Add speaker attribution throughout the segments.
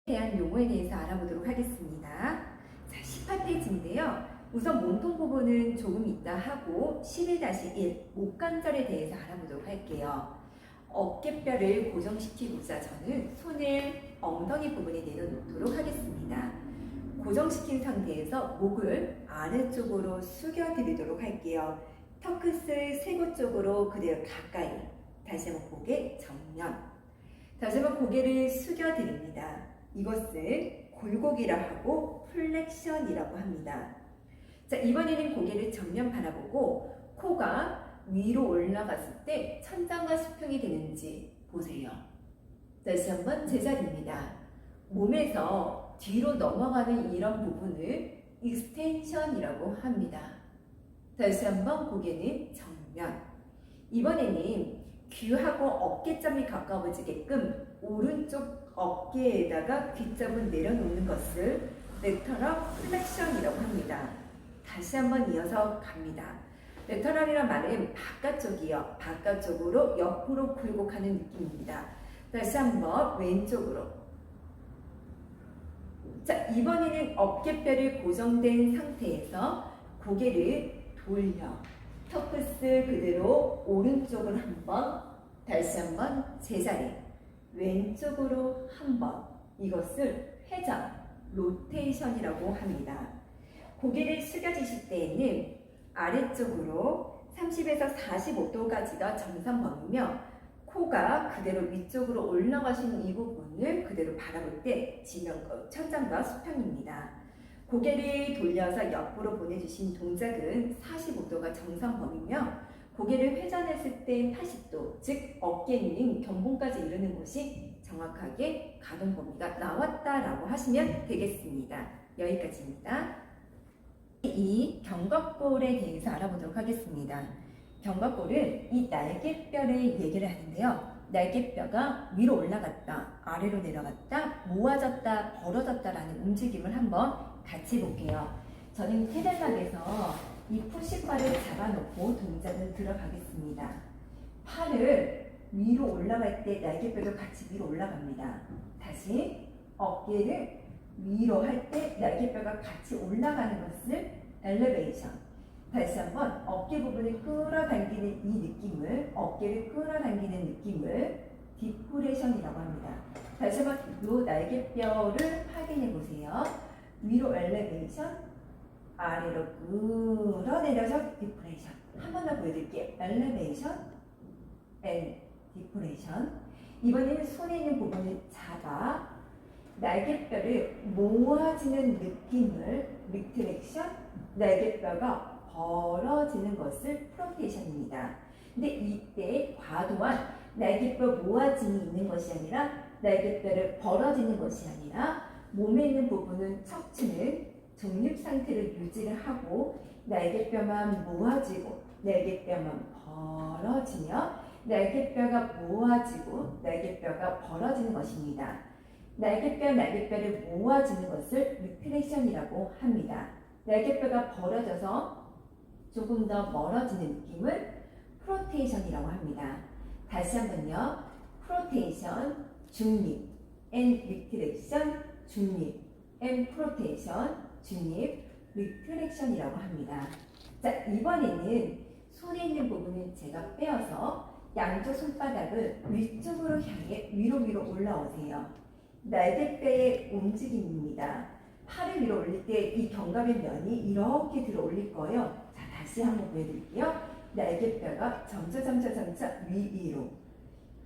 Speaker 1: 대한 용어에 대해서 알아보도록 하겠습니다. 자, 18페이지인데요. 우선 몸통 부분은 조금 이따 하고 11-1 목관절에 대해서 알아보도록 할게요. 어깨뼈를 고정시키고자 저는 손을 엉덩이 부분에 내려놓도록 하겠습니다. 고정시킨 상태에서 목을 아래쪽으로 숙여드리도록 할게요. 턱끝을 쇄골 쪽으로 그대로 가까이. 다시 한번 고개 정면. 다시 한번 고개를 숙여드립니다. 이것을 굴곡이라 하고 플렉션이라고 합니다. 자, 이번에는 고개를 정면 바라보고 코가 위로 올라갔을 때 천장과 수평이 되는지 보세요. 다시 한번 제자리입니다. 몸에서 뒤로 넘어가는 이런 부분을 익스텐션이라고 합니다. 다시 한번 고개는 정면. 이번에는 귀하고 어깨점이 가까워지게끔 오른쪽 어깨에다가 귀점을 내려놓는 것을 레터럴 플렉션이라고 합니다. 다시 한번 이어서 갑니다. 레터럴이란 말은 바깥쪽이요. 바깥쪽으로 옆으로 굴곡하는 느낌입니다. 다시 한번 왼쪽으로. 자, 이번에는 어깨뼈를 고정된 상태에서 고개를 돌려 턱끝을 그대로 오른쪽으로 한번, 다시 한번 제자리, 왼쪽으로 한번. 이것을 회전, 로테이션이라고 합니다. 고개를 숙여주실 때에는 아래쪽으로 30에서 45도까지가 정상범위며 코가 그대로 위쪽으로 올라가시는 이 부분을 그대로 바라볼 때 천장과 수평입니다. 고개를 돌려서 옆으로 보내주신 동작은 45도가 정상 범위며 고개를 회전했을 때 80도, 즉 어깨는 견봉까지 이르는 곳이 정확하게 가동 범위가 나왔다라고 하시면 되겠습니다. 여기까지입니다. 이 견갑골에 대해서 알아보도록 하겠습니다. 견갑골은 이 날개뼈를 얘기를 하는데요. 날개뼈가 위로 올라갔다, 아래로 내려갔다, 모아졌다, 벌어졌다라는 움직임을 한번 같이 볼게요. 저는 테들락에서 이 푸시바를 잡아놓고 동작을 들어가겠습니다. 팔을 위로 올라갈 때 날개뼈도 같이 위로 올라갑니다. 다시 어깨를 위로 할 때 날개뼈가 같이 올라가는 것을 엘리베이션. 다시 한번 어깨 부분을 끌어당기는 이 느낌을, 어깨를 끌어당기는 느낌을 디프레션이라고 합니다. 다시 한번 이 날개뼈를 확인해 보세요. 위로 엘리베이션, 아래로 끌어내려서 디프레션. 한 번 더 보여드릴게요. 엘리베이션, 디프레션. 이번에는 손에 있는 부분을 잡아 날개뼈를 모아지는 느낌을 리트렉션, 날개뼈가 벌어지는 것을 프로테이션입니다. 근데 이때 과도한 날개뼈 모아짐이 있는 것이 아니라 날개뼈를 벌어지는 것이 아니라 몸에 있는 부분은 척추는 중립 상태를 유지를 하고 날개뼈만 모아지고 날개뼈만 벌어지며 날개뼈가 모아지고 날개뼈가 벌어지는 것입니다. 날개뼈를 모아주는 것을 리트렉션이라고 합니다. 날개뼈가 벌어져서 조금 더 멀어지는 느낌을 프로테이션이라고 합니다. 다시 한번요. 프로테이션, 중립, 리트렉션, 중립, 프로테이션, 중립, 리트렉션이라고 합니다. 자, 이번에는 손에 있는 부분은 제가 빼어서 양쪽 손바닥을 위쪽으로 향해 위로 올라오세요. 날개뼈의 움직임입니다. 팔을 위로 올릴 때 이 견갑의 면이 이렇게 들어 올릴 거예요. 자, 다시 한번 보여드릴게요. 날개뼈가 점차 위로.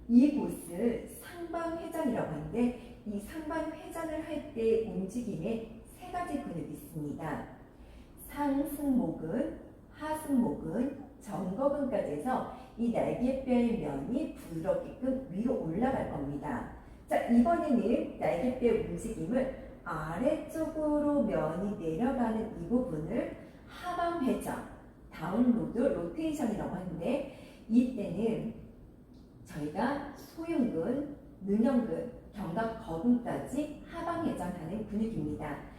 Speaker 1: 이곳을 상반회전이라고 하는데 이 상반회전을 할 때 움직임에 세 가지 근육이 있습니다. 상승목근, 하승목근, 정거근까지 해서 이 날개뼈의 면이 부드럽게끔 위로 올라갈 겁니다. 자, 이번에는 날개뼈 움직임을 아래쪽으로 면이 내려가는 이 부분을 하방 회전, 다운로드 로테이션이라고 하는데 이때는 저희가 소흉근, 능형근, 견갑 거근까지 하방 회전하는 근육입니다.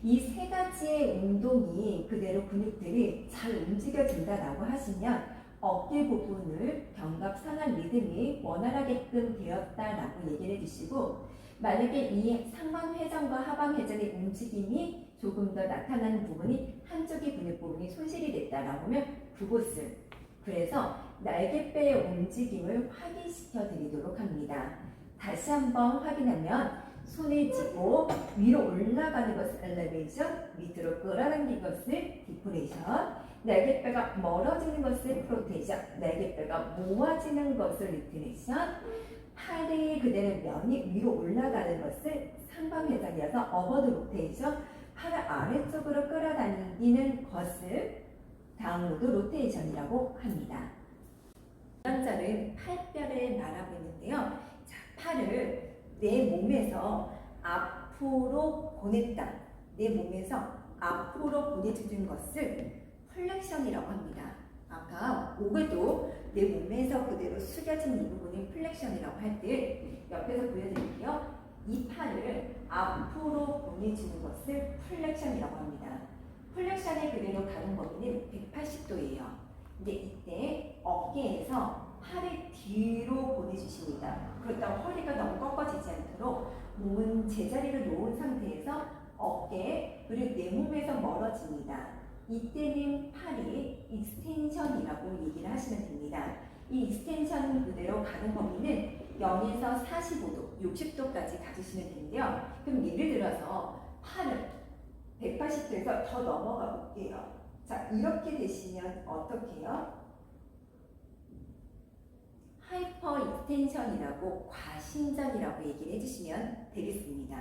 Speaker 1: 이 세 가지의 운동이 그대로 근육들이 잘 움직여진다라고 하시면 어깨 부분을 견갑 상한 리듬이 원활하게끔 되었다라고 얘기를 해주시고 만약에 이 상방 회전과 하방 회전의 움직임이 조금 더 나타나는 부분이 한쪽의 근육 부분이 손실이 됐다라고 하면 그곳을 그래서 날개뼈의 움직임을 확인시켜 드리도록 합니다. 다시 한번 확인하면 손을 쥐고 위로 올라가는 것을 엘리베이션, 밑으로 끌어당긴 것을 디프레이션, 날개뼈가 멀어지는 것을 프로테이션, 날개뼈가 모아지는 것을 리트레이션, 팔이 그대로 면이 위로 올라가는 것을 상방회전이어서 어버드 로테이션, 팔을 아래쪽으로 끌어당기는 것을 다운로드 로테이션이라고 합니다. 연절은 팔뼈를 말하고 있는데요. 자, 팔을 내 몸에서 앞으로 보냈다. 내 몸에서 앞으로 보내주는 것을 플렉션이라고 합니다. 아까 목에도 내 몸에서 그대로 숙여진 이 부분이 플렉션이라고 할 때 옆에서 보여드릴게요. 이 팔을 앞으로 보내주는 것을 플렉션이라고 합니다. 플렉션의 그대로 가는 범위는 180도예요. 근데 이때 어깨에서 팔을 뒤로 보내주십니다. 그렇다고 허리가 너무 꺾어지지 않도록 몸은 제자리로 놓은 상태에서 어깨 그리고 내 몸에서 멀어집니다. 이때는 팔이 익스텐션이라고 얘기를 하시면 됩니다. 이 익스텐션 그대로 가는 범위는 0에서 45도, 60도까지 가주시면 되는데요. 그럼 예를 들어서 팔을 180도에서 더 넘어가 볼게요. 자, 이렇게 되시면 어떻게 해요? 하이퍼 익스텐션이라고 과신전이라고 얘기를 해주시면 되겠습니다.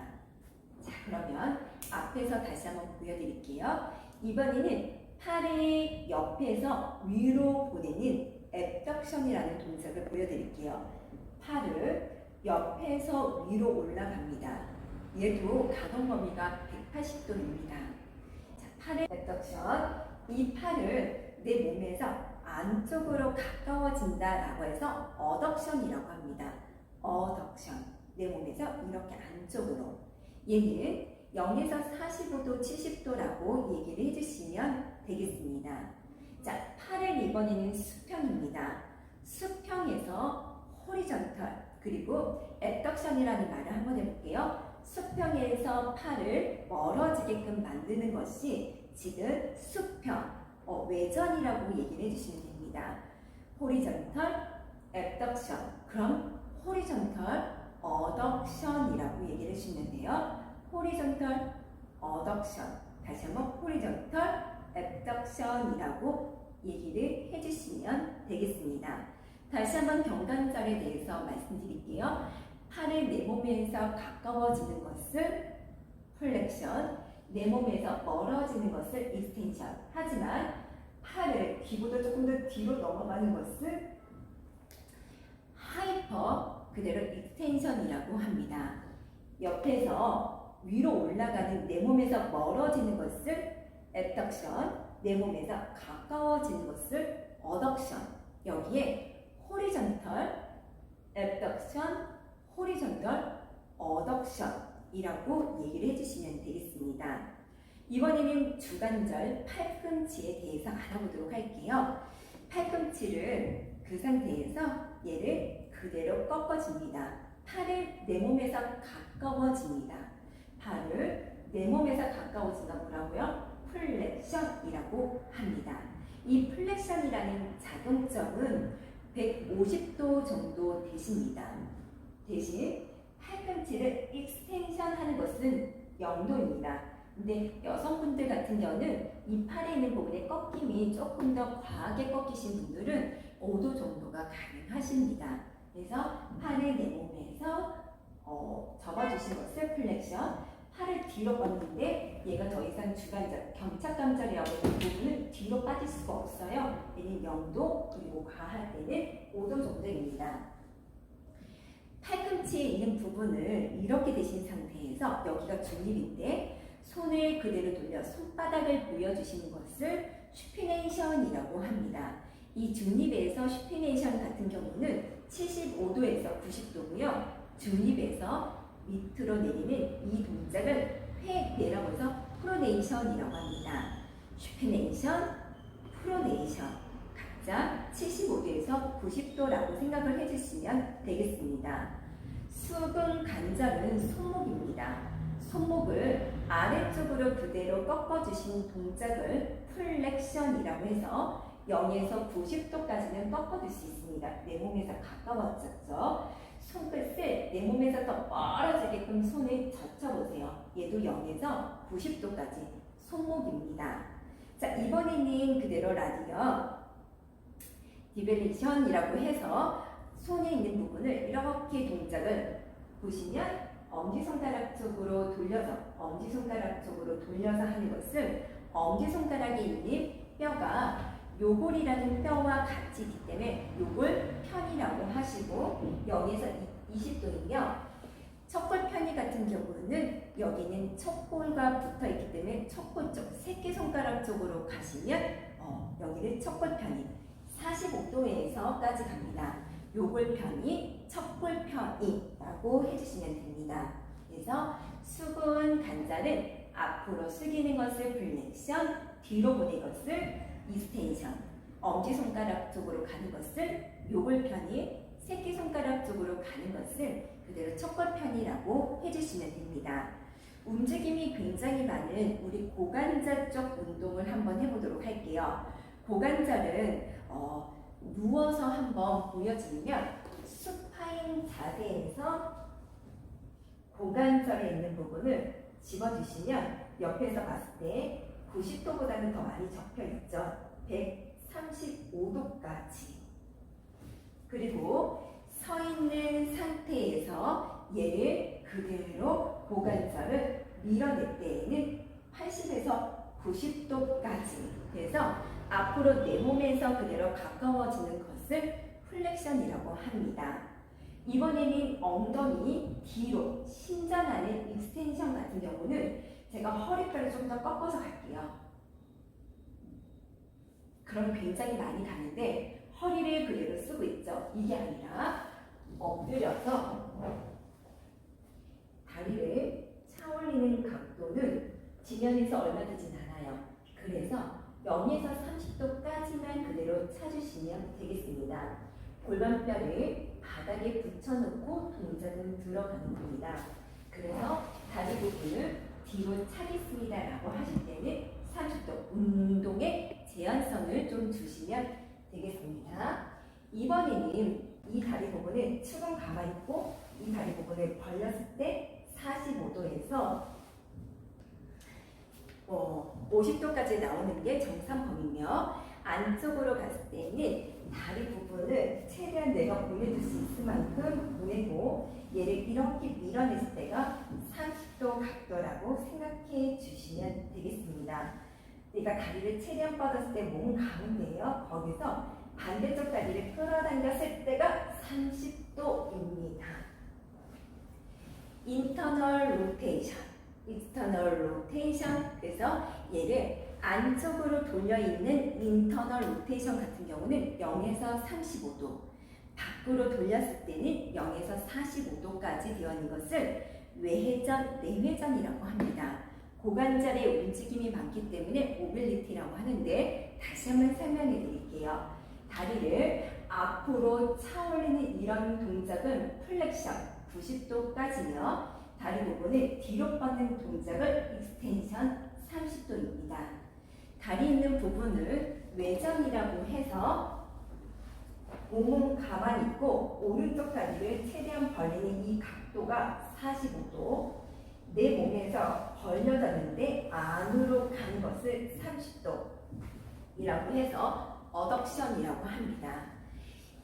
Speaker 1: 자, 그러면 앞에서 다시 한번 보여드릴게요. 이번에는 팔의 옆에서 위로 보내는 앱덕션이라는 동작을 보여드릴게요. 팔을 옆에서 위로 올라갑니다. 얘도 가동 범위가 180도입니다. 자, 팔의 앱덕션. 이 팔을 내 몸에서 안쪽으로 가까워진다라고 해서 어덕션이라고 합니다. 어덕션. 내 몸에서 이렇게 안쪽으로. 얘는 0에서 45도, 70도라고 얘기를 해주시면 되겠습니다. 자, 팔은 이번에는 수평입니다. 수평에서 호리전털 그리고 앱덕션이라는 말을 한번 해볼게요. 수평에서 팔을 멀어지게끔 만드는 것이 지금 수평, 외전이라고 얘기를 해주시면 됩니다. 호리전털, 앱덕션. 그럼 호리전털, 어덕션이라고 얘기를 해주시면 돼요. 호리전털, 어덕션. 다시 한번 호리전털, 앱덕션이라고 얘기를 해주시면 되겠습니다. 다시 한번 경관절에 대해서 말씀드릴게요. 팔을 내 몸에서 가까워지는 것을 플렉션, 내 몸에서 멀어지는 것을 익스텐션. 하지만 팔을 귀보다 조금 더 뒤로 넘어가는 것을 하이퍼 그대로 익스텐션이라고 합니다. 옆에서 위로 올라가는 내 몸에서 멀어지는 것을 앱덕션, 내 몸에서 가까워지는 것을 어덕션. 여기에 호리전털, 앱덕션, 호리전털, 어덕션이라고 얘기를 해주시면 되겠습니다. 이번에는 주관절 팔꿈치에 대해서 알아보도록 할게요. 팔꿈치를 그 상태에서 얘를 그대로 꺾어줍니다. 팔을 내 몸에서 가까워집니다. 팔을 내 몸에서 가까워진다 뭐라고요? 플렉션이라고 합니다. 이 플렉션이라는 작용점은 150도 정도 되십니다. 대신 팔꿈치를 익스텐션 하는 것은 0도입니다. 근데 여성분들 같은 경우는 이 팔에 있는 부분의 꺾임이 조금 더 과하게 꺾이신 분들은 5도 정도가 가능하십니다. 그래서 팔을 내 몸에서 접어주신 것을 플렉션, 팔을 뒤로 뻗는데 얘가 더 이상 주관절, 경착관절이라고 하는 부분은 뒤로 빠질 수가 없어요. 얘는 0도 그리고 과할 때는 5도 정도입니다. 팔꿈치에 있는 부분을 이렇게 되신 상태에서 여기가 중립인데 손을 그대로 돌려 손바닥을 보여주시는 것을 슈피네이션이라고 합니다. 이 중립에서 슈피네이션 같은 경우는 75도에서 90도고요. 중립에서 밑으로 내리는 이 동작을 회 내려가서 프로네이션이라고 합니다. 슈피네이션, 프로네이션 각자 75도에서 90도라고 생각을 해주시면 되겠습니다. 수근 관절은 손목입니다. 손목을 아래쪽으로 그대로 꺾어주신 동작을 플렉션이라고 해서 0에서 90도까지는 꺾어줄 수 있습니다. 내 몸에서 가까워졌죠. 손끝을 내 몸에서 더 멀어지게끔 손을 젖혀보세요. 얘도 0에서 90도까지 손목입니다. 자, 이번에는 그대로 라디어 디벨리션이라고 해서 손에 있는 부분을 이렇게 동작을 보시면 엄지손가락 쪽으로 돌려서 하는 것을 엄지손가락에 있는 뼈가 요골이라는 뼈와 같이 있기 때문에 요골 편이라고 하시고 0에서 20도이며 척골 편이 같은 경우는 여기는 척골과 붙어 있기 때문에 척골 쪽 새끼손가락 쪽으로 가시면 여기는 척골 편이 45도에서까지 갑니다. 요골 편이 척골 편이라고 해주시면 됩니다. 그래서 수근 관절은 앞으로 숙이는 것을 플렉션, 뒤로 보는 것을 이스텐션, 엄지손가락 쪽으로 가는 것을 요골 편이, 새끼손가락 쪽으로 가는 것을 그대로 척골 편이라고 해주시면 됩니다. 움직임이 굉장히 많은 우리 고관절 쪽 운동을 한번 해보도록 할게요. 고관절은 누워서 한번 보여드리면 수파인 자세에서 고관절에 있는 부분을 집어주시면 옆에서 봤을 때 90도보다는 더 많이 접혀 있죠. 135도까지. 그리고 서 있는 상태에서 얘를 그대로 고관절을 밀어낼 때에는 80에서 90도까지. 그래서 앞으로 내 몸에서 그대로 가까워지는 것을 플렉션이라고 합니다. 이번에는 엉덩이 뒤로 신전하는 익스텐션 같은 경우는 제가 허리뼈를 좀 더 꺾어서 갈게요. 그럼 굉장히 많이 가는데 허리를 그대로 쓰고 있죠. 이게 아니라 엎드려서 다리를 차 올리는 각도는 지면에서 얼마 되진 않아요. 그래서 0에서 30도까지만 그대로 차주시면 되겠습니다. 골반뼈를 바닥에 붙여놓고 동작은 들어가는 겁니다. 그래서 다리 부분을 뒤로 차겠습니다 라고 하실 때는 30도 운동의 제한선을 좀 주시면 되겠습니다. 이번에는 이 다리 부분을 축은 가만히 있고 이 다리 부분을 벌렸을 때 45도에서 50도까지 나오는 게 정상범위며 안쪽으로 갔을 때는 다리 부분을 최대한 내가 보내줄 수 있을 만큼 보내고 얘를 이렇게 밀어냈을 때가 30도 각도라고 생각해 주시면 되겠습니다. 내가 다리를 최대한 뻗었을 때 몸은 가운데예요. 거기서 반대쪽 다리를 끌어당겼을 때가 30도입니다. 인터널 로테이션, 익스터널 로테이션. 그래서 얘를 안쪽으로 돌려있는 인터널 로테이션 같은 경우는 0에서 35도, 밖으로 돌렸을 때는 0에서 45도까지 되어 있는 것을 외회전, 내회전이라고 합니다. 고관절의 움직임이 많기 때문에 모빌리티라고 하는데 다시 한번 설명해 드릴게요. 다리를 앞으로 차 올리는 이런 동작은 플렉션 90도까지며 다리 부분을 뒤로 뻗는 동작을 익스텐션 30도입니다. 다리 있는 부분을 외전이라고 해서 몸은 가만히 있고 오른쪽 다리를 최대한 벌리는 이 각도가 45도, 내 몸에서 벌려졌는데 안으로 가는 것을 30도이라고 해서 어덕션이라고 합니다.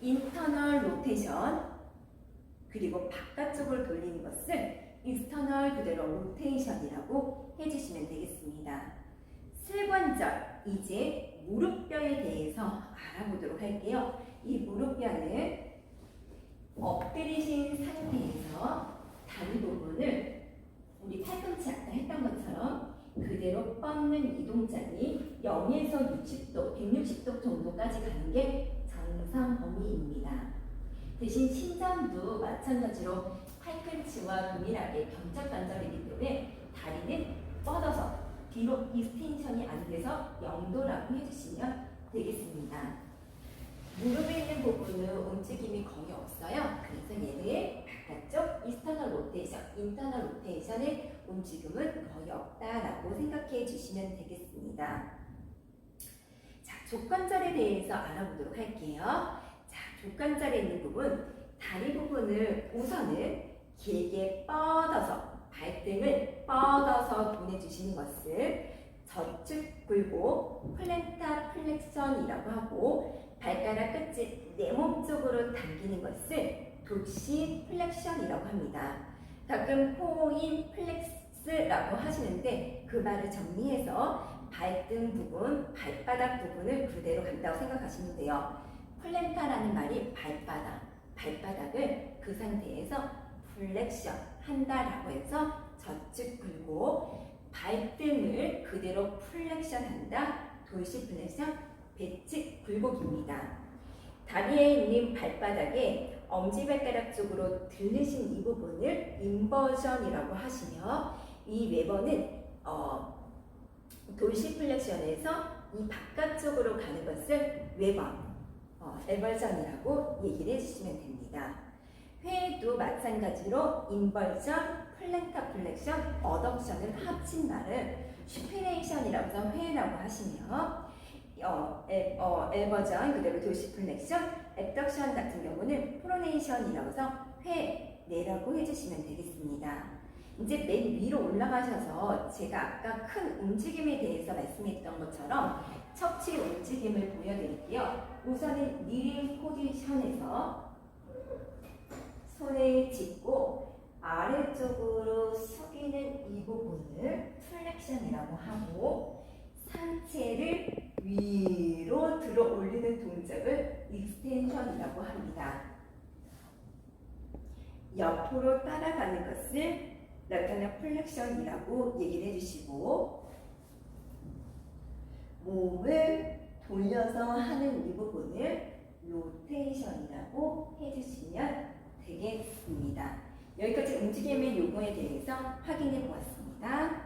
Speaker 1: 인터널 로테이션, 그리고 바깥쪽으로 돌리는 것을 익스터널 그대로 로테이션이라고 해주시면 되겠습니다. 슬관절, 이제 무릎뼈에 대해서 알아보도록 할게요. 이 무릎뼈는 엎드리신 상태에서 다리 부분을 우리 팔꿈치 아까 했던 것처럼 그대로 뻗는 이 동작이 0에서 60도, 160도 정도까지 가는 게 정상 범위입니다. 대신 신전도 마찬가지로 팔꿈치와 동일하게 경적 관절이기 때문에 다리는 뻗어서 뒤로 익스텐션이 안 돼서 0도라고 해주시면 되겠습니다. 무릎에 있는 부분은 움직임이 거의 없어요. 그래서 얘를 바깥쪽 이스터널 로테이션, 인터널 로테이션의 움직임은 거의 없다라고 생각해 주시면 되겠습니다. 자, 족관절에 대해서 알아보도록 할게요. 자, 족관절에 있는 부분, 다리 부분을 우선은 길게 뻗어서 발등을 뻗어서 보내주시는 것을 저축 굴고 플랜타 플렉션이라고 하고, 발가락 끝을 내 몸 쪽으로 당기는 것을 돌시 플렉션이라고 합니다. 가끔 포인 플렉스라고 하시는데 그 말을 정리해서 발등 부분, 발바닥 부분을 그대로 간다고 생각하시면 돼요. 플랜타라는 말이 발바닥을 그 상태에서 플렉션 한다라고 해서 저축 굴고 발등을 그대로 플렉션 한다, 돌시 플렉션, 배측 굴곡입니다. 다리에 있는 발바닥에 엄지발가락 쪽으로 들리신 이 부분을 인버전이라고 하시며, 이 외번은 돌시 플렉션에서 이 바깥쪽으로 가는 것을 외번, 에벌전이라고 얘기를 해주시면 됩니다. 회도 마찬가지로 인벌전, 플랜타 플렉션, 어덕션을 합친 말을 슈피네이션이라고 해서 회라고 하시며, 에버전 그대로 돌시 플렉션, 앱덕션 같은 경우는 프로네이션이라고 해서 회내라고 해주시면 되겠습니다. 이제 맨 위로 올라가셔서 제가 아까 큰 움직임에 대해서 말씀했던 것처럼 척추 움직임을 보여드릴게요. 우선은 니링 포지션에서 손을 짚고 아래쪽으로 숙이는 이 부분을 플렉션이라고 하고, 상체를 위로 들어 올리는 동작을 익스텐션이라고 합니다. 옆으로 따라가는 것을 라테럴 플렉션이라고 얘기를 해주시고, 몸을 돌려서 하는 이 부분을 로테이션이라고 해주시면 되겠습니다. 여기까지 움직임의 요구에 대해서 확인해 보았습니다.